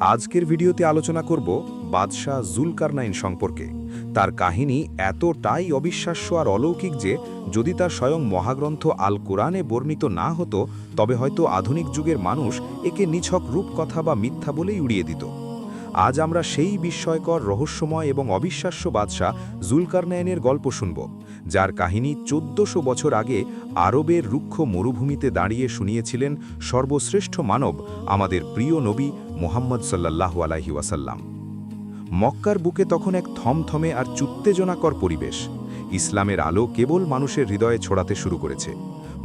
আজকের ভিডিওতে আলোচনা করব বাদশাহ জুলকারনাইন সম্পর্কে। তার কাহিনী এতটাই অবিশ্বাস্য আর অলৌকিক যে যদি তার স্বয়ং মহাগ্রন্থ আল কোরআনে বর্ণিত না হতো তবে হয়তো আধুনিক যুগের মানুষ একে নিছক রূপকথা বা মিথ্যা বলেই উড়িয়ে দিত। আজ আমরা সেই বিস্ময়কর রহস্যময় এবং অবিশ্বাস্য বাদশাহ জুলকারনাইনের গল্প শুনব, যার কাহিনী 1400 বছর আগে আরবের রুক্ষ মরুভূমিতে দাঁড়িয়ে শুনিয়েছিলেন সর্বশ্রেষ্ঠ মানব, আমাদের প্রিয় নবী মুহাম্মদ সাল্লাল্লাহু আলাইহি ওয়াসাল্লাম। মক্কার বুকে তখন এক থমথমে আর উত্তেজনাকর পরিবেশ। ইসলামের আলো কেবল মানুষের হৃদয়ে ছড়াতে শুরু করেছে।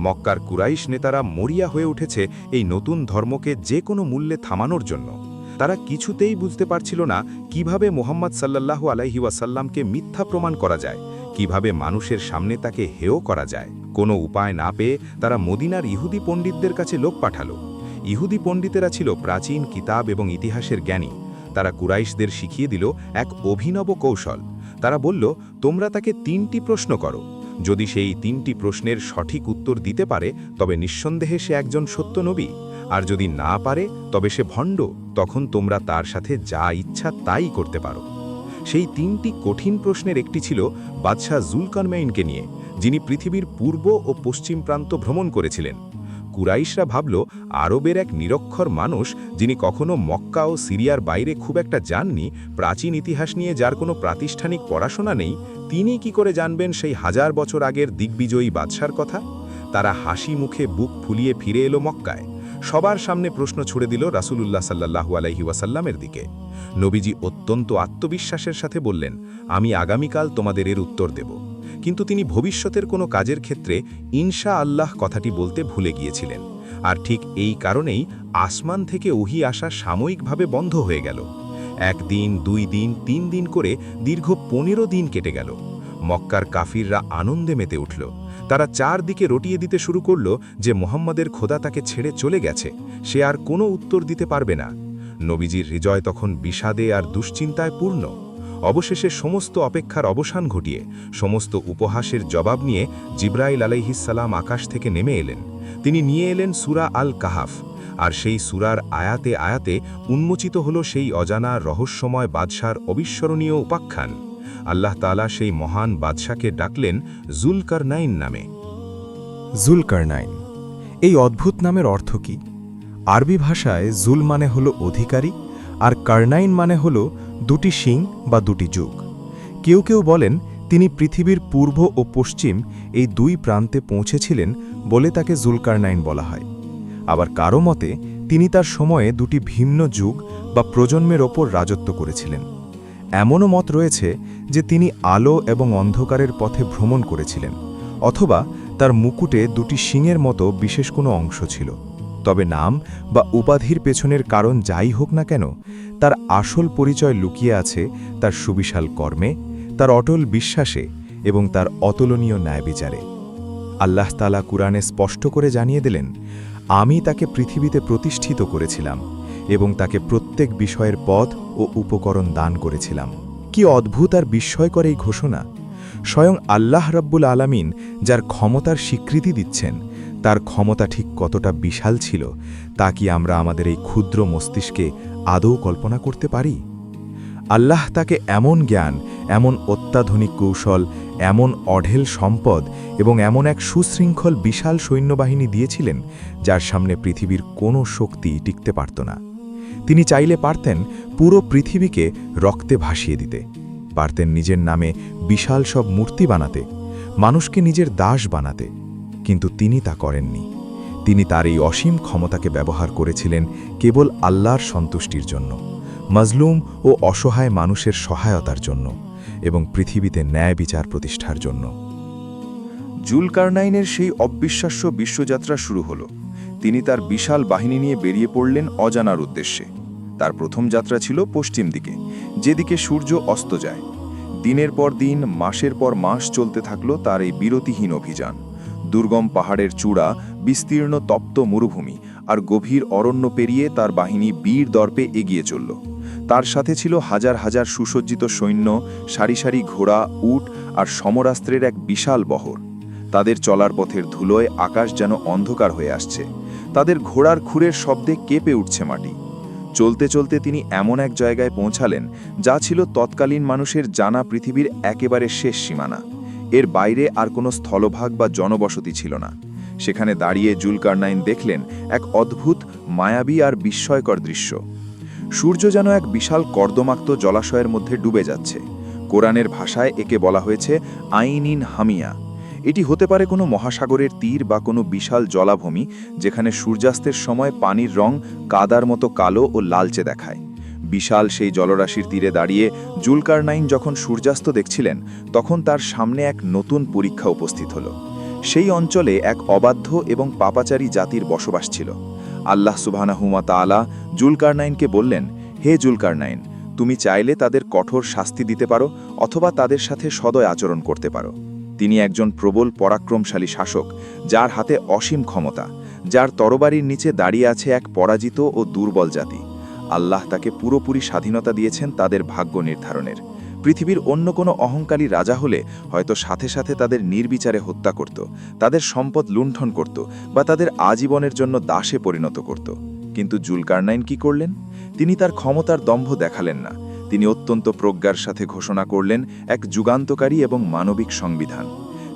মক্কার কুরাইশ নেতারা মরিয়া হয়ে উঠেছে এই নতুন ধর্মকে যে কোনো মূল্যে থামানোর জন্য। তারা কিছুতেই বুঝতে পারছিল না কিভাবে মুহাম্মদ সাল্লাল্লাহু আলাইহি ওয়াসাল্লামকে মিথ্যা প্রমাণ করা যায়, কিভাবে মানুষের সামনে তাকে হেয় করা যায়। কোনো উপায় না পেয়ে তারা মদিনার ইহুদি পণ্ডিতদের কাছে লোক পাঠালো। ইহুদি পণ্ডিতেরা ছিল প্রাচীন কিতাব এবং ইতিহাসের জ্ঞানী। তারা কুরাইশদের শিখিয়ে দিল এক অভিনব কৌশল। তারা বলল, তোমরা তাকে 3টি প্রশ্ন করো। যদি সেই 3টি প্রশ্নের সঠিক উত্তর দিতে পারে তবে নিঃসন্দেহে সে একজন সত্য নবী, আর যদি না পারে তবে সে ভণ্ড। তখন তোমরা তার সাথে যা ইচ্ছা তাই করতে পারো। সেই 3টি কঠিন প্রশ্নের একটি ছিল বাদশাহ জুলকারনাইনকে নিয়ে, যিনি পৃথিবীর পূর্ব ও পশ্চিম প্রান্ত ভ্রমণ করেছিলেন। কুরাইশরা ভাবল, আরবের এক নিরক্ষর মানুষ, যিনি কখনো মক্কা ও সিরিয়ার বাইরে খুব একটা যাননি, প্রাচীন ইতিহাস নিয়ে যার কোনো প্রাতিষ্ঠানিক পড়াশোনা নেই, তিনি কি করে জানবেন সেই 1000 বছর আগের দিগ্বিজয়ী বাদশার কথা? তারা হাসি মুখে বুক ফুলিয়ে ফিরে এলো মক্কায়। সবার সামনে প্রশ্ন ছুড়ে দিল রাসূলুল্লাহ সাল্লাল্লাহু আলাইহি ওয়াসাল্লামের দিকে। নবীজি অত্যন্ত আত্মবিশ্বাসের সাথে বললেন, আমি আগামীকাল তোমাদের এর উত্তর দেব। কিন্তু তিনি ভবিষ্যতের কোনো কাজের ক্ষেত্রে ইনশা আল্লাহ কথাটি বলতে ভুলে গিয়েছিলেন। আর ঠিক এই কারণেই আসমান থেকে ওহী আসা সাময়িকভাবে বন্ধ হয়ে গেল। 1 দিন, 2 দিন, 3 দিন করে দীর্ঘ 15 দিন কেটে গেল। মক্কার কাফিররা আনন্দে মেতে উঠল। তারা চারদিকে রটিয়ে দিতে শুরু করল যে মুহাম্মদের খোদা তাকে ছেড়ে চলে গেছে, সে আর কোনো উত্তর দিতে পারবে না। নবীজির হৃদয় তখন বিষাদে আর দুশ্চিন্তায় পূর্ণ। অবশেষে সমস্ত অপেক্ষার অবসান ঘটিয়ে সমস্ত উপহাসের জবাব নিয়ে জিবরাইল আলাইহিসসালাম আকাশ থেকে নেমে এলেন। তিনি নিয়ে এলেন সূরা আল কাহাফ, আর সেই সূরার আয়াতে আয়াতে উন্মোচিত হল সেই অজানা রহস্যময় বাদশার অবিস্মরণীয় উপাখ্যান। আল্লাহ তাআলা সেই মহান বাদশাকে ডাকলেন জুলকারনাইন নামে। জুলকারনাইন, এই অদ্ভুত নামের অর্থ কি? আরবি ভাষায় জুল মানে হল অধিকারী, আর কারনাইন মানে হল 2টি শিং বা 2টি যুগ। কেউ কেউ বলেন তিনি পৃথিবীর পূর্ব ও পশ্চিম এই 2 প্রান্তে পৌঁছেছিলেন বলে তাকে জুলকারনাইন বলা হয়। আবার কারো মতে তিনি তার সময়ে 2টি ভিন্ন যুগ বা প্রজন্মের ওপর রাজত্ব করেছিলেন। এমনও মত রয়েছে যে তিনি আলো এবং অন্ধকারের পথে ভ্রমণ করেছিলেন, অথবা তার মুকুটে 2টি শিংয়ের মতো বিশেষ কোনো অংশ ছিল। তবে নাম বা উপাধির পেছনের কারণ যাই হোক না কেন, তার আসল পরিচয় লুকিয়ে আছে তার সুবিশাল কর্মে, তার অটল বিশ্বাসে এবং তার অতুলনীয় ন্যায়বিচারে। আল্লাহ তাআলা কুরআনে স্পষ্ট করে জানিয়ে দিলেন, আমি তাকে পৃথিবীতে প্রতিষ্ঠিত করেছিলাম এবং তাকে প্রত্যেক বিষয়ের পথ ও উপকরণ দান করেছিলাম। কি অদ্ভুত আর বিস্ময়কর এই ঘোষণা! স্বয়ং আল্লাহ রাব্বুল আলামিন যার ক্ষমতার স্বীকৃতি দিচ্ছেন, তার ক্ষমতা ঠিক কতটা বিশাল ছিল তা কি আমরা আমাদের এই ক্ষুদ্র মস্তিষ্কে আদৌ কল্পনা করতে পারি? আল্লাহ তাকে এমন জ্ঞান, এমন অত্যাধুনিক কৌশল, এমন অঢেল সম্পদ এবং এমন এক সুশৃঙ্খল বিশাল সৈন্যবাহিনী দিয়েছিলেন যার সামনে পৃথিবীর কোনো শক্তি টিকতে পারত না। তিনি চাইলে পারতেন পুরো পৃথিবীকে রক্তে ভাসিয়ে দিতে, পারতেন নিজের নামে বিশাল সব মূর্তি বানাতে, মানুষকে নিজের দাস বানাতে, কিন্তু তিনি তা করেননি। তিনি তার এই অসীম ক্ষমতাকে ব্যবহার করেছিলেন কেবল আল্লাহর সন্তুষ্টির জন্য, মাজলুম ও অসহায় মানুষের সহায়তার জন্য এবং পৃথিবীতে ন্যায় বিচার প্রতিষ্ঠার জন্য। জুলকারনাইনের সেই অবিশ্বাস্য বিশ্বযাত্রা শুরু হলো। তিনি তার বিশাল বাহিনী নিয়ে বেরিয়ে পড়লেন অজানার উদ্দেশ্যে। তার প্রথম যাত্রা ছিল পশ্চিম দিকে, যেদিকে সূর্য অস্ত যায়। দিনের পর দিন, মাসের পর মাস চলতে থাকলো তার এই বিরতিহীন অভিযান। দুর্গম পাহাড়ের চূড়া, বিস্তীর্ণ তপ্ত মরুভূমি আর গভীর অরণ্য পেরিয়ে তার বাহিনী বীর দর্পে এগিয়ে চলল। তার সাথে ছিল হাজার হাজার সুসজ্জিত সৈন্য, সারি সারি ঘোড়া, উট আর সমরাস্ত্রের এক বিশাল বহর। তাদের চলার পথের ধুলোয় আকাশ যেন অন্ধকার হয়ে আসছে। তাদের ঘোড়ার খুরের শব্দে কেঁপে উঠছে মাটি। চলতে চলতে তিনি এমন এক জায়গায় পৌঁছালেন যা ছিল তৎকালীন মানুষের জানা পৃথিবীর একেবারে শেষ সীমানা। এর বাইরে আর কোনো স্থলভাগ বা জনবসতি ছিল না। সেখানে দাঁড়িয়ে জুলকারনাইন দেখলেন এক অদ্ভুত, মায়াবী আর বিস্ময়কর দৃশ্য। সূর্য যেন এক বিশাল কর্দমাক্ত জলাশয়ের মধ্যে ডুবে যাচ্ছে। কোরআনের ভাষায় একে বলা হয়েছে আইনিন হামিয়া। এটি হতে পারে কোনো মহাসাগরের তীর বা কোনো বিশাল জলাভূমি, যেখানে সূর্যাস্তের সময় পানির রং কাদার মতো কালো ও লালচে দেখায়। বিশাল সেই জলরাশির তীরে দাঁড়িয়ে জুলকারনাইন যখন সূর্যাস্ত দেখছিলেন, তখন তার সামনে এক নতুন পরীক্ষা উপস্থিত হলো। সেই অঞ্চলে এক অবাধ্য এবং পাপাচারী জাতির বসবাস ছিল। আল্লাহ সুবহানাহু ওয়া তাআলা জুলকারনাইনকে বললেন, হে জুলকারনাইন, তুমি চাইলে তাদের কঠোর শাস্তি দিতে পারো অথবা তাদের সাথে সদয় আচরণ করতে পারো। তিনি একজন প্রবল পরাক্রমশালী শাসক, যার হাতে অসীম ক্ষমতা, যার তরবারির নিচে দাঁড়িয়ে আছে এক পরাজিত ও দুর্বল জাতি। আল্লাহ তাকে পুরোপুরি স্বাধীনতা দিয়েছেন তাদের ভাগ্য নির্ধারণের। পৃথিবীর অন্য কোনো অহংকারী রাজা হলে হয়তো সাথে সাথে তাদের নির্বিচারে হত্যা করত, তাদের সম্পদ লুণ্ঠন করত বা তাদের আজীবনের জন্য দাসে পরিণত করত। কিন্তু জুলকারনাইন কি করলেন? তিনি তার ক্ষমতার দম্ভ দেখালেন না। তিনি অত্যন্ত প্রজ্ঞার সাথে ঘোষণা করলেন এক যুগান্তকারী এবং মানবিক সংবিধান।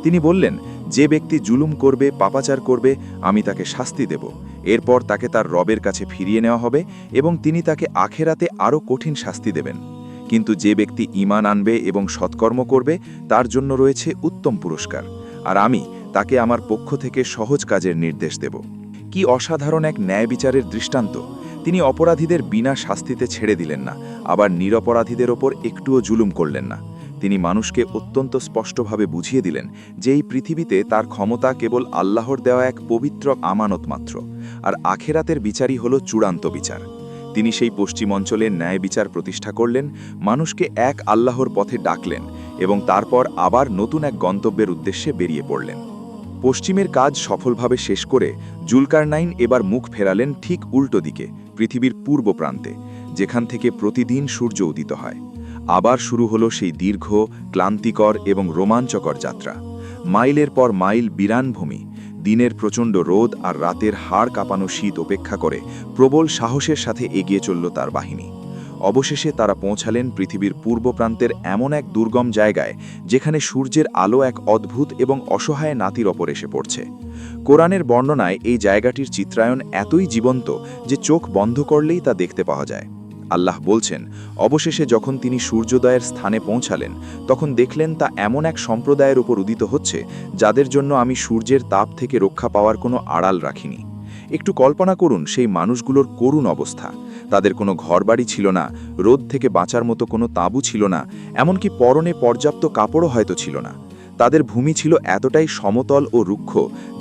তিনি বললেন, যে ব্যক্তি জুলুম করবে, পাপাচার করবে, আমি তাকে শাস্তি দেব। এরপর তাকে তার রবের কাছে ফিরিয়ে নেওয়া হবে এবং তিনি তাকে আখেরাতে আরও কঠিন শাস্তি দেবেন। কিন্তু যে ব্যক্তি ঈমান আনবে এবং সৎকর্ম করবে, তার জন্য রয়েছে উত্তম পুরস্কার, আর আমি তাকে আমার পক্ষ থেকে সহজ কাজের নির্দেশ দেব। কি অসাধারণ এক ন্যায় বিচারের দৃষ্টান্ত! তিনি অপরাধীদের বিনা শাস্তিতে ছেড়ে দিলেন না, আবার নিরপরাধীদের ওপর একটুও জুলুম করলেন না। তিনি মানুষকে অত্যন্ত স্পষ্টভাবে বুঝিয়ে দিলেন যে এই পৃথিবীতে তার ক্ষমতা কেবল আল্লাহর দেওয়া এক পবিত্র আমানত মাত্র, আর আখেরাতের বিচারই হল চূড়ান্ত বিচার। তিনি সেই পশ্চিম অঞ্চলে ন্যায় বিচার প্রতিষ্ঠা করলেন, মানুষকে এক আল্লাহর পথে ডাকলেন এবং তারপর আবার নতুন এক গন্তব্যের উদ্দেশ্যে বেরিয়ে পড়লেন। পশ্চিমের কাজ সফলভাবে শেষ করে জুলকারনাইন এবার মুখ ফেরালেন ঠিক উল্টো দিকে, পৃথিবীর পূর্ব প্রান্তে, যেখান থেকে প্রতিদিন সূর্য উদিত হয়। আবার শুরু হলো সেই দীর্ঘ, ক্লান্তিকর এবং রোমাঞ্চকর যাত্রা। মাইলের পর মাইল বিরান ভূমি, দিনের প্রচণ্ড রোদ আর রাতের হাড় কাঁপানো শীত উপেক্ষা করে প্রবল সাহসের সাথে এগিয়ে চলল তার বাহিনী। অবশেষে তারা পৌঁছালেন পৃথিবীর পূর্ব প্রান্তের এমন এক দুর্গম জায়গায়, যেখানে সূর্যের আলো এক অদ্ভুত এবং অসহায় নাতির ওপর এসে পড়ছে। কোরআনের বর্ণনায় এই জায়গাটির চিত্রায়ন এতই জীবন্ত যে চোখ বন্ধ করলেই তা দেখতে পাওয়া যায়। আল্লাহ বলছেন, অবশেষে যখন তিনি সূর্যোদয়ের স্থানে পৌঁছালেন, তখন দেখলেন তা এমন এক সম্প্রদায়ের উপর উদিত হচ্ছে যাদের জন্য আমি সূর্যের তাপ থেকে রক্ষা পাওয়ার কোনো আড়াল রাখিনি। একটু কল্পনা করুন সেই মানুষগুলোর করুণ অবস্থা। তাদের কোনো ঘরবাড়ি ছিল না, রোদ থেকে বাঁচার মতো কোনো তাঁবু ছিল না, এমনকি পরনে পর্যাপ্ত কাপড়ও হয়তো ছিল না। তাদের ভূমি ছিল এতটাই সমতল ও রুক্ষ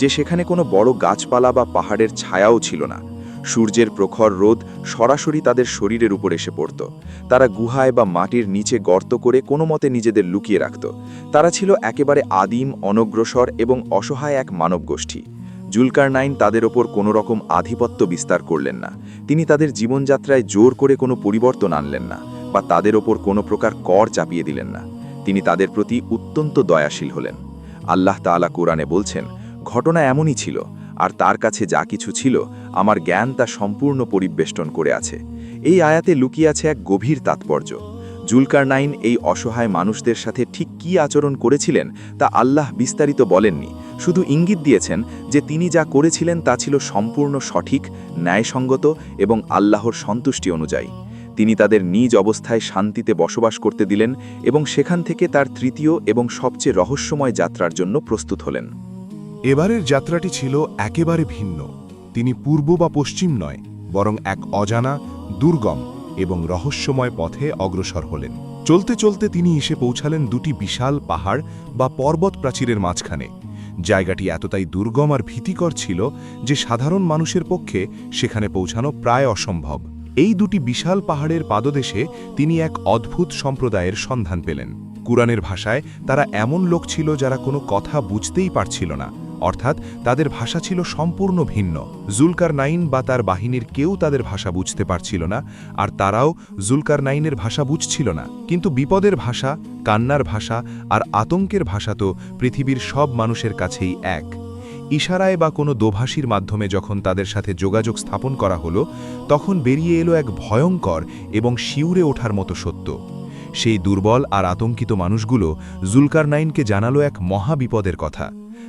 যে সেখানে কোনো বড় গাছপালা বা পাহাড়ের ছায়াও ছিল না। সূর্যের প্রখর রোদ সরাসরি তাদের শরীরের উপর এসে পড়ত। তারা গুহায় বা মাটির নিচে গর্ত করে কোনো মতে নিজেদের লুকিয়ে রাখত। তারা ছিল একেবারে আদিম, অনগ্রসর এবং অসহায় এক মানবগোষ্ঠী। জুলকারনাইন তাদের ওপর কোনো রকম আধিপত্য বিস্তার করলেন না। তিনি তাদের জীবনযাত্রায় জোর করে কোনো পরিবর্তন আনলেন না বা তাদের ওপর কোনো প্রকার কর চাপিয়ে দিলেন না। তিনি তাদের প্রতি অত্যন্ত দয়াশীল হলেন। আল্লাহ তাআলা কোরআনে বলছেন, ঘটনা এমনই ছিল, আর তার কাছে যা কিছু ছিল আমার জ্ঞান তা সম্পূর্ণ পরিবেষ্টন করে আছে। এই আয়াতে লুকিয়ে আছে এক গভীর তাৎপর্য। জুলকারনাইন এই অসহায় মানুষদের সাথে ঠিক কী আচরণ করেছিলেন তা আল্লাহ বিস্তারিত বলেননি, শুধু ইঙ্গিত দিয়েছেন যে তিনি যা করেছিলেন তা ছিল সম্পূর্ণ সঠিক, ন্যায়সঙ্গত এবং আল্লাহর সন্তুষ্টি অনুযায়ী। তিনি তাদের নিজ অবস্থায় শান্তিতে বসবাস করতে দিলেন এবং সেখান থেকে তার তৃতীয় এবং সবচেয়ে রহস্যময় যাত্রার জন্য প্রস্তুত হলেন। এবারের যাত্রাটি ছিল একেবারে ভিন্ন। তিনি পূর্ব বা পশ্চিম নয়, বরং এক অজানা, দুর্গম এবং রহস্যময় পথে অগ্রসর হলেন। চলতে চলতে তিনি এসে পৌঁছালেন দুটি বিশাল পাহাড় বা পর্বত প্রাচীরের মাঝখানে। জায়গাটি এতটাই দুর্গম আর ভীতিকর ছিল যে সাধারণ মানুষের পক্ষে সেখানে পৌঁছানো প্রায় অসম্ভব। এই দুটি বিশাল পাহাড়ের পাদদেশে তিনি এক অদ্ভুত সম্প্রদায়ের সন্ধান পেলেন। কুরআনের ভাষায় তারা এমন লোক ছিল যারা কোনো কথা বুঝতেই পারছিল না, অর্থাৎ তাদের ভাষা ছিল সম্পূর্ণ ভিন্ন। জুলকারনাইন বা তার বাহিনীর কেউ তাদের ভাষা বুঝতে পারছিল না, আর তারাও জুলকারনাইনের ভাষা বুঝছিল না। কিন্তু বিপদের ভাষা, কান্নার ভাষা আর আতঙ্কের ভাষা তো পৃথিবীর সব মানুষের কাছেই এক। ইশারায় বা কোনো দোভাষীর মাধ্যমে যখন তাদের সাথে যোগাযোগ স্থাপন করা হলো তখন বেরিয়ে এলো এক ভয়ঙ্কর এবং শিউরে ওঠার মতো সত্য। সেই দুর্বল আর আতঙ্কিত মানুষগুলো জুলকারনাইনকে জানালো এক মহাবিপদের কথা।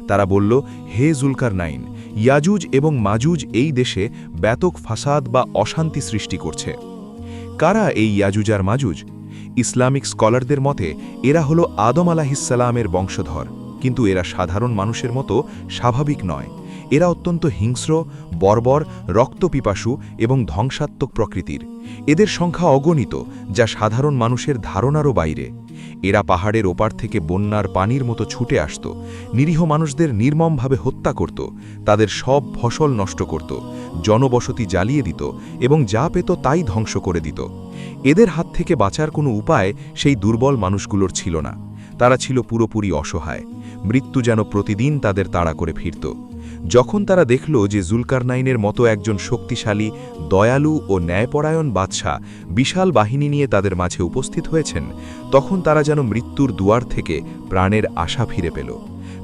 তারা বলল, হে জুলকারনাইন, ইয়াজুজ এবং মাজুজ এই দেশে ব্যাপক ফাসাদ বা অশান্তি সৃষ্টি করছে। কারা এই ইয়াজুজ আর মাজুজ? ইসলামিক স্কলারদের মতে এরা হলো আদম আলাহিসাল্লামের বংশধর, কিন্তু এরা সাধারণ মানুষের মতো স্বাভাবিক নয়। এরা অত্যন্ত হিংস্র, বর্বর, রক্তপিপাসু এবং ধ্বংসাত্মক প্রকৃতির। এদের সংখ্যা অগণিত, যা সাধারণ মানুষের ধারণারও বাইরে। এরা পাহাড়ের ওপার থেকে বন্যার পানির মতো ছুটে আসত, নিরীহ মানুষদের নির্মমভাবে হত্যা করত, তাদের সব ফসল নষ্ট করত, জনবসতি জ্বালিয়ে দিত এবং যা পেত তাই ধ্বংস করে দিত। এদের হাত থেকে বাঁচার কোনো উপায় সেই দুর্বল মানুষগুলোর ছিল না। তারা ছিল পুরোপুরি অসহায়। মৃত্যু যেন প্রতিদিন তাদের তাড়া করে ফিরত। যখন তারা দেখল যে জুলকারনাইনের মতো একজন শক্তিশালী, দয়ালু ও ন্যায়পরায়ণ বাদশাহ বিশাল বাহিনী নিয়ে তাদের মাঝে উপস্থিত হয়েছেন, তখন তারা যেন মৃত্যুর দুয়ার থেকে প্রাণের আশা ফিরে পেল।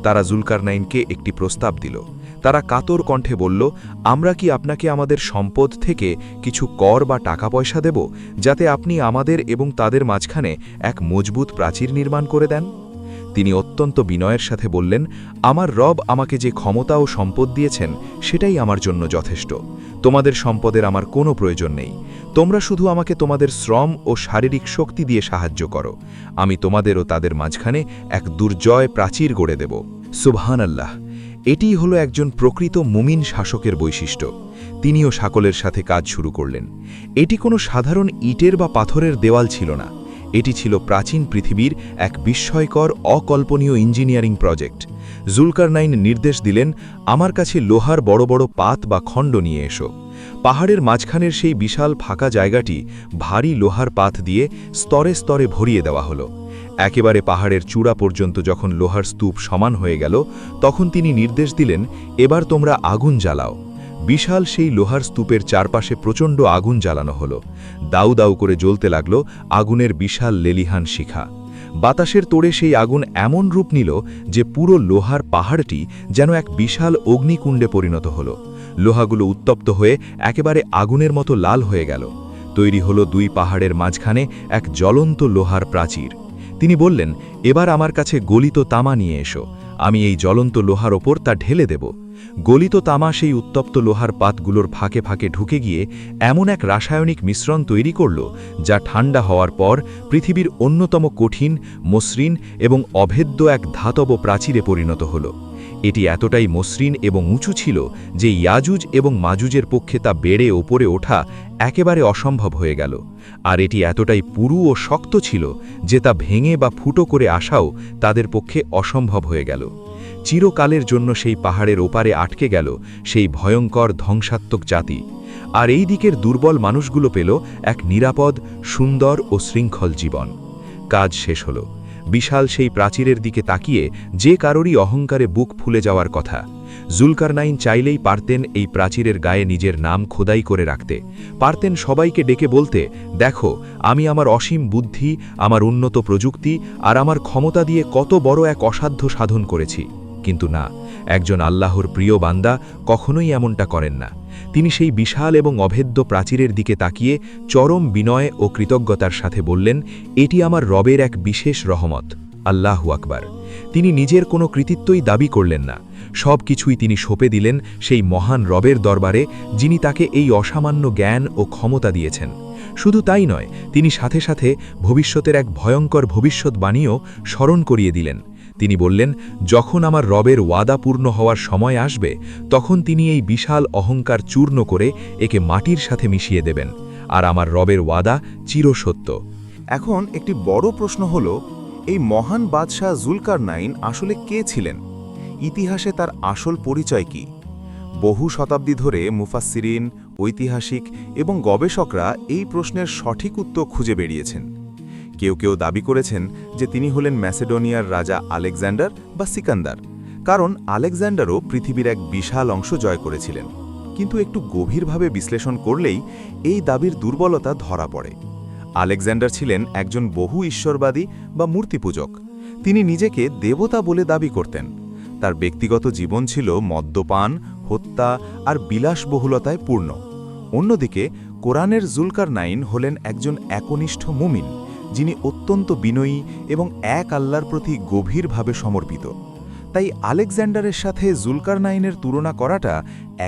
তারা জুলকারনাইনকে একটি প্রস্তাব দিল। তারা কাতর কণ্ঠে বলল, আমরা কি আপনাকে আমাদের সম্পদ থেকে কিছু কর বা টাকা পয়সা দেব, যাতে আপনি আমাদের এবং তাদের মাঝখানে এক মজবুত প্রাচীর নির্মাণ করে দেন? তিনি অত্যন্ত বিনয়ের সাথে বললেন, আমার রব আমাকে যে ক্ষমতা ও সম্পদ দিয়েছেন সেটাই আমার জন্য যথেষ্ট। তোমাদের সম্পদের আমার কোনো প্রয়োজন নেই। তোমরা শুধু আমাকে তোমাদের শ্রম ও শারীরিক শক্তি দিয়ে সাহায্য করো। আমি তোমাদের ও তাদের মাঝখানে এক দুর্জয় প্রাচীর গড়ে দেব। সুবহানাল্লাহ! এটিই হলো একজন প্রকৃত মুমিন শাসকের বৈশিষ্ট্য। তিনিও সকলের সাথে কাজ শুরু করলেন। এটি কোনো সাধারণ ইটের বা পাথরের দেওয়াল ছিল না। এটি ছিল প্রাচীন পৃথিবীর এক বিস্ময়কর, অকল্পনীয় ইঞ্জিনিয়ারিং প্রজেক্ট। জুলকারনাইন নির্দেশ দিলেন, আমার কাছে লোহার বড় বড় পাত বা খণ্ড নিয়ে এসো। পাহাড়ের মাঝখানের সেই বিশাল ফাঁকা জায়গাটি ভারী লোহার পাত দিয়ে স্তরে স্তরে ভরিয়ে দেওয়া হলো। একেবারে পাহাড়ের চূড়া পর্যন্ত যখন লোহার স্তূপ সমান হয়ে গেল, তখন তিনি নির্দেশ দিলেন, এবার তোমরা আগুন জ্বালাও। বিশাল সেই লোহার স্তূপের চারপাশে প্রচণ্ড আগুন জ্বালানো হলো। দাউ দাউ করে জ্বলতে লাগল আগুনের বিশাল লেলিহান শিখা। বাতাসের তোড়ে সেই আগুন এমন রূপ নিল যে পুরো লোহার পাহাড়টি যেন এক বিশাল অগ্নিকুণ্ডে পরিণত হল। লোহাগুলো উত্তপ্ত হয়ে একেবারে আগুনের মতো লাল হয়ে গেল। তৈরি হলো দুই পাহাড়ের মাঝখানে এক জ্বলন্ত লোহার প্রাচীর। তিনি বললেন, এবার আমার কাছে গলিত তামা নিয়ে এসো। আমি এই জ্বলন্ত লোহার ওপর তা ঢেলে দেব। গলিত তামা সেই উত্তপ্ত লোহার পাতগুলোর ফাঁকে ফাঁকে ঢুকে গিয়ে এমন এক রাসায়নিক মিশ্রণ তৈরি করল, যা ঠান্ডা হওয়ার পর পৃথিবীর অন্যতম কঠিন, মসৃণ এবং অভেদ্য এক ধাতব প্রাচীরে পরিণত হল। এটি এতটাই মসৃণ এবং উঁচু ছিল যে ইয়াজুজ এবং মাজুজের পক্ষে তা বেড়ে ওপরে ওঠা একেবারে অসম্ভব হয়ে গেল। আর এটি এতটাই পুরু ও শক্ত ছিল যে তা ভেঙে বা ফুটো করে আসাও তাদের পক্ষে অসম্ভব হয়ে গেল। চিরকালের জন্য সেই পাহাড়ের ওপারে আটকে গেল সেই ভয়ঙ্কর ধ্বংসাত্মক জাতি। আর এই দিকের দুর্বল মানুষগুলো পেল এক নিরাপদ, সুন্দর ও শৃঙ্খল জীবন। কাজ শেষ হল। বিশাল সেই প্রাচীরের দিকে তাকিয়ে যে কারোরই অহংকারে বুক ফুলে যাওয়ার কথা। জুলকারনাইন চাইলেই পারতেন এই প্রাচীরের গায়ে নিজের নাম খোদাই করে রাখতে, পারতেন সবাইকে ডেকে বলতে, দেখো আমি আমার অসীম বুদ্ধি, আমার উন্নত প্রযুক্তি আর আমার ক্ষমতা দিয়ে কত বড় এক অসাধ্য সাধন করেছি। কিন্তু না, একজন আল্লাহর প্রিয় বান্দা কখনোই এমনটা করেন না। তিনি সেই বিশাল এবং অভেদ্য প্রাচীরের দিকে তাকিয়ে চরম বিনয় ও কৃতজ্ঞতার সাথে বললেন, এটি আমার রবের এক বিশেষ রহমত। আল্লাহু আকবার! তিনি নিজের কোনো কৃতিত্বই দাবি করলেন না। সব কিছুই তিনি সঁপে দিলেন সেই মহান রবের দরবারে, যিনি তাকে এই অসামান্য জ্ঞান ও ক্ষমতা দিয়েছেন। শুধু তাই নয়, তিনি সাথে সাথে ভবিষ্যতের এক ভয়ঙ্কর ভবিষ্যৎবাণীও স্মরণ করিয়ে দিলেন। তিনি বললেন, যখন আমার রবের ওয়াদা পূর্ণ হওয়ার সময় আসবে, তখন তিনি এই বিশাল অহংকার চূর্ণ করে একে মাটির সাথে মিশিয়ে দেবেন, আর আমার রবের ওয়াদা চিরসত্য। এখন একটি বড় প্রশ্ন হল, এই মহান বাদশাহ জুলকারনাইন আসলে কে ছিলেন? ইতিহাসে তার আসল পরিচয় কি? বহু শতাব্দী ধরে মুফাসসিরিন, ঐতিহাসিক এবং গবেষকরা এই প্রশ্নের সঠিক উত্তর খুঁজে বেরিয়েছেন। কেউ কেউ দাবি করেছেন যে তিনি হলেন ম্যাসেডোনিয়ার রাজা আলেকজান্ডার বা সিকান্দার, কারণ আলেকজান্ডারও পৃথিবীর এক বিশাল অংশ জয় করেছিলেন। কিন্তু একটু গভীরভাবে বিশ্লেষণ করলেই এই দাবির দুর্বলতা ধরা পড়ে। আলেকজান্ডার ছিলেন একজন বহু ঈশ্বরবাদী বা মূর্তিপূজক। তিনি নিজেকে দেবতা বলে দাবি করতেন। তার ব্যক্তিগত জীবন ছিল মদ্যপান, হত্যা আর বিলাসবহুলতায় পূর্ণ। অন্যদিকে কোরআনের জুলকারনাইন হলেন একজন একনিষ্ঠ মুমিন, যিনি অত্যন্ত বিনয়ী এবং এক আল্লাহর প্রতি গভীরভাবে সমর্পিত। তাই আলেকজান্ডারের সাথে জুলকারনাইনের তুলনা করাটা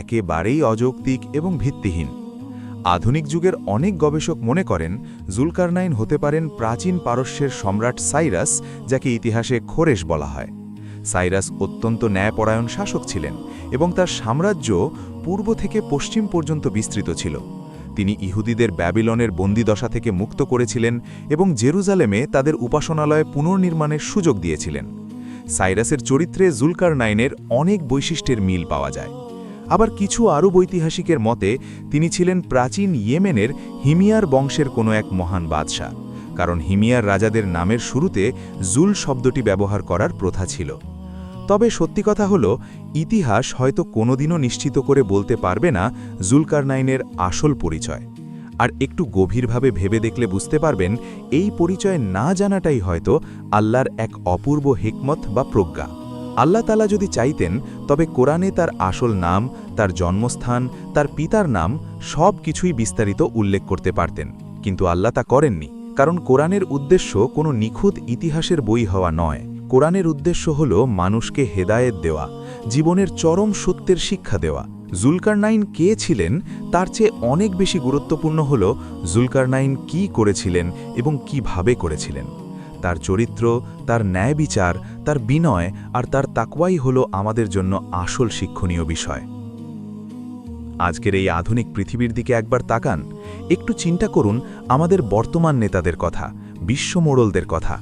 একেবারেই অযৌক্তিক এবং ভিত্তিহীন। আধুনিক যুগের অনেক গবেষক মনে করেন জুলকারনাইন হতে পারেন প্রাচীন পারস্যের সম্রাট সাইরাস, যাকে ইতিহাসে খোরেশ বলা হয়। সাইরাস অত্যন্ত ন্যায়পরায়ণ শাসক ছিলেন এবং তার সাম্রাজ্য পূর্ব থেকে পশ্চিম পর্যন্ত বিস্তৃত ছিল। তিনি ইহুদিদের ব্যাবিলনের বন্দিদশা থেকে মুক্ত করেছিলেন এবং জেরুজালেমে তাদের উপাসনালয় পুনর্নির্মাণের সুযোগ দিয়েছিলেন। সাইরাসের চরিত্রে জুলকারনাইনের অনেক বৈশিষ্ট্যের মিল পাওয়া যায়। আবার কিছু আরব ঐতিহাসিকের মতে তিনি ছিলেন প্রাচীন ইয়েমেনের হিমিয়ার বংশের কোনো এক মহান বাদশাহ, কারণ হিমিয়ার রাজাদের নামের শুরুতে জুল শব্দটি ব্যবহার করার প্রথা ছিল। তবে সত্যি কথা হলো, ইতিহাস হয়তো কোনোদিনও নিশ্চিত করে বলতে পারবে না জুলকারনাইনের আসল পরিচয়। আর একটু গভীরভাবে ভেবে দেখলে বুঝতে পারবেন এই পরিচয় না জানাটাই হয়তো আল্লাহর এক অপূর্ব হিকমত বা প্রজ্ঞা। আল্লাহ তাআলা যদি চাইতেন তবে কোরআনে তার আসল নাম, তার জন্মস্থান, তার পিতার নাম সব কিছুই বিস্তারিত উল্লেখ করতে পারতেন, কিন্তু আল্লাহ তা করেননি। কারণ কোরআনের উদ্দেশ্য কোনো নিখুঁত ইতিহাসের বই হওয়া নয়। কোরআনের উদ্দেশ্য হল মানুষকে হেদায়েত দেওয়া, জীবনের চরম সত্যের শিক্ষা দেওয়া। জুলকারনাইন কে ছিলেন তার চেয়ে অনেক বেশি গুরুত্বপূর্ণ হল জুলকারনাইন কি করেছিলেন এবং কিভাবে করেছিলেন। তার চরিত্র, তার ন্যায় বিচার, তার বিনয় আর তার তাকওয়াই হল আমাদের জন্য আসল শিক্ষণীয় বিষয়। আজকের এই আধুনিক পৃথিবীর দিকে একবার তাকান, একটু চিন্তা করুন আমাদের বর্তমান নেতাদের কথা, বিশ্বমোড়লদের কথা।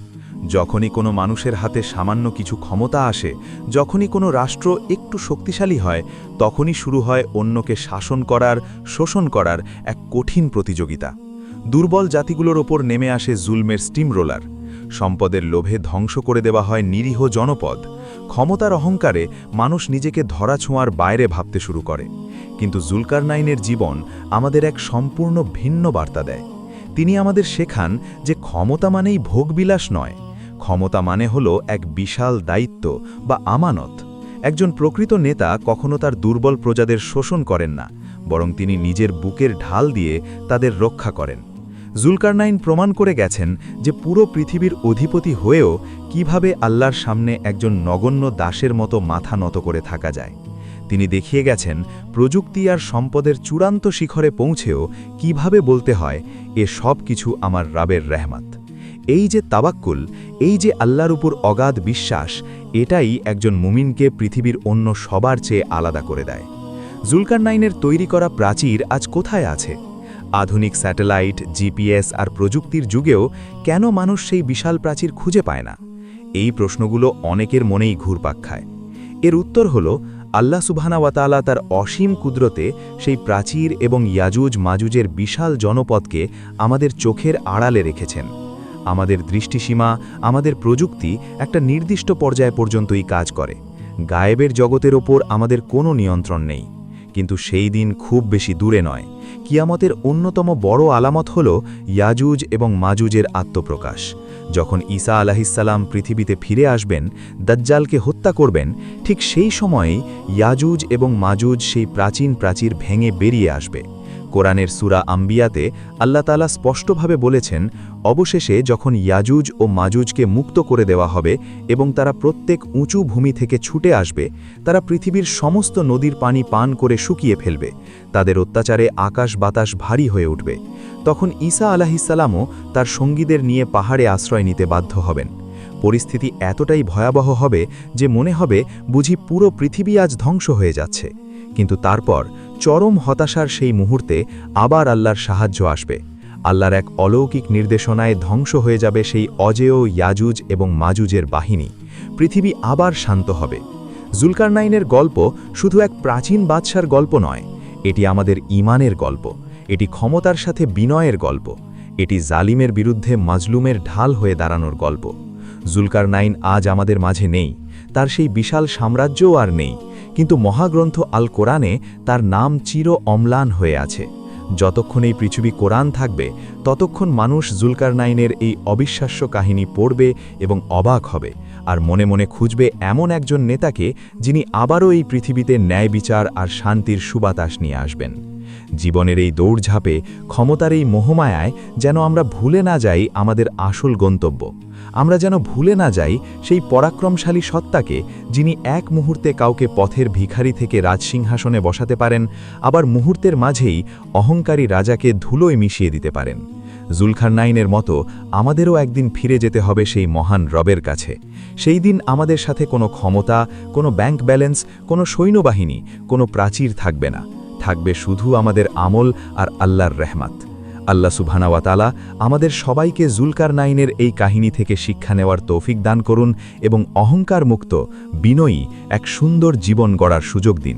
যখনই কোনো মানুষের হাতে সামান্য কিছু ক্ষমতা আসে, যখনই কোনো রাষ্ট্র একটু শক্তিশালী হয়, তখনই শুরু হয় অন্যকে শাসন করার, শোষণ করার এক কঠিন প্রতিযোগিতা। দুর্বল জাতিগুলোর ওপর নেমে আসে জুলমের স্টিম রোলার। সম্পদের লোভে ধ্বংস করে দেওয়া হয় নিরীহ জনপদ। ক্ষমতার অহংকারে মানুষ নিজেকে ধরাছোঁয়ার বাইরে ভাবতে শুরু করে। কিন্তু জুলকারনাইনের জীবন আমাদের এক সম্পূর্ণ ভিন্ন বার্তা দেয়। তিনি আমাদের শেখান যে ক্ষমতা মানেই ভোগবিলাস নয়, ক্ষমতা মানে হলো এক বিশাল দায়িত্ব বা আমানত। একজন প্রকৃত নেতা কখনো তার দুর্বল প্রজাদের শোষণ করেন না, বরং তিনি নিজের বুকের ঢাল দিয়ে তাদের রক্ষা করেন। জুলকারনাইন প্রমাণ করে গেছেন যে পুরো পৃথিবীর অধিপতি হয়েও কিভাবে আল্লাহর সামনে একজন নগণ্য দাসের মতো মাথা নত করে থাকা যায়। তিনি দেখিয়ে গেছেন প্রযুক্তি আর সম্পদের চূড়ান্ত শিখরে পৌঁছেও কিভাবে বলতে হয় এ সব কিছু আমার রাবের রহমত। এই যে তাওয়াক্কুল, এই যে আল্লাহর উপর অগাধ বিশ্বাস, এটাই একজন মুমিনকে পৃথিবীর অন্য সবার চেয়ে আলাদা করে দেয়। জুলকারনাইনের তৈরি করা প্রাচীর আজ কোথায় আছে? আধুনিক স্যাটেলাইট, জিপিএস আর প্রযুক্তির যুগেও কেন মানুষ সেই বিশাল প্রাচীর খুঁজে পায় না? এই প্রশ্নগুলো অনেকের মনেই ঘুরপাক খায়। এর উত্তর হল আল্লাহ সুবহানাহু ওয়া তাআলা তার অসীম কুদরতে সেই প্রাচীর এবং ইয়াজুজ মাজুজের বিশাল জনপদকে আমাদের চোখের আড়ালে রেখেছেন। আমাদের দৃষ্টিসীমা, আমাদের প্রযুক্তি একটা নির্দিষ্ট পর্যায় পর্যন্তই কাজ করে। গায়েবের জগতের ওপর আমাদের কোনো নিয়ন্ত্রণ নেই। কিন্তু সেই দিন খুব বেশি দূরে নয়। কিয়ামতের অন্যতম বড় আলামত হল ইয়াজুজ এবং মাজুজের আত্মপ্রকাশ। যখন ঈসা আলাইহিসসালাম পৃথিবীতে ফিরে আসবেন, দাজ্জালকে হত্যা করবেন, ঠিক সেই সময়েই ইয়াজুজ এবং মাজুজ সেই প্রাচীর ভেঙে বেরিয়ে আসবে। কোরআনের সূরা আম্বিয়াতে আল্লাহ তাআলা স্পষ্টভাবে বলেছেন, অবশেষে যখন ইয়াজুজ ও মাজুজকে মুক্ত করে দেওয়া হবে এবং তারা প্রত্যেক উঁচু ভূমি থেকে ছুটে আসবে, তারা পৃথিবীর সমস্ত নদীর পানি পান করে শুকিয়ে ফেলবে। তাদের অত্যাচারে আকাশ বাতাস ভারী হয়ে উঠবে। তখন ঈসা আলাইহিসসালামও তার সঙ্গীদের নিয়ে পাহাড়ে আশ্রয় নিতে বাধ্য হবেন। পরিস্থিতি এতটাই ভয়াবহ হবে যে মনে হবে বুঝি পুরো পৃথিবী আজ ধ্বংস হয়ে যাচ্ছে। কিন্তু তারপর চরম হতাশার সেই মুহূর্তে আবার আল্লাহর সাহায্য আসবে। আল্লাহর এক অলৌকিক নির্দেশনায় ধ্বংস হয়ে যাবে সেই অজেয় ইয়াজুজ এবং মাজুজের বাহিনী। পৃথিবী আবার শান্ত হবে। জুলকারনাইনের গল্প শুধু এক প্রাচীন বাদশার গল্প নয়, এটি আমাদের ঈমানের গল্প, এটি ক্ষমতার সাথে বিনয়ের গল্প, এটি জালিমের বিরুদ্ধে মাজলুমের ঢাল হয়ে দাঁড়ানোর গল্প। জুলকারনাইন আজ আমাদের মাঝে নেই, তার সেই বিশাল সাম্রাজ্যও আর নেই, কিন্তু মহাগ্রন্থ আল কোরআনে তার নাম চির অম্লান হয়ে আছে। যতক্ষণ এই পৃথিবী কোরআন থাকবে ততক্ষণ মানুষ জুলকারনাইনের এই অবিশ্বাস্য কাহিনী পড়বে এবং অবাক হবে আর মনে মনে খুঁজবে এমন একজন নেতাকে যিনি আবারও এই পৃথিবীতে ন্যায় বিচার আর শান্তির সুবাতাস নিয়ে আসবেন। জীবনের এই দৌড়ঝাঁপে ক্ষমতার এই মোহমায়ায় যেন আমরা ভুলে না যাই আমাদের আসল গন্তব্য। আমরা যেন ভুলে না যাই সেই পরাক্রমশালী সত্তাকে, যিনি এক মুহূর্তে কাউকে পথের ভিখারি থেকে রাজসিংহাসনে বসাতে পারেন, আবার মুহূর্তের মাঝেই অহংকারী রাজাকে ধুলোয় মিশিয়ে দিতে পারেন। জুলকারনাইনের মতো আমাদেরও একদিন ফিরে যেতে হবে সেই মহান রবের কাছে। সেই দিন আমাদের সাথে কোনো ক্ষমতা, কোনো ব্যাংক ব্যালেন্স, কোনো সৈন্যবাহিনী, কোনো প্রাচীর থাকবে না। থাকবে শুধু আমাদের আমল আর আল্লাহর রহমত। আল্লাহ সুবহানাহু ওয়া তাআলা আমাদের সবাইকে জুলকারনাইনের এই কাহিনী থেকে শিক্ষা নেওয়ার তৌফিক দান করুন এবং অহংকার মুক্ত, বিনয়ী এক সুন্দর জীবন গড়ার সুযোগ দিন।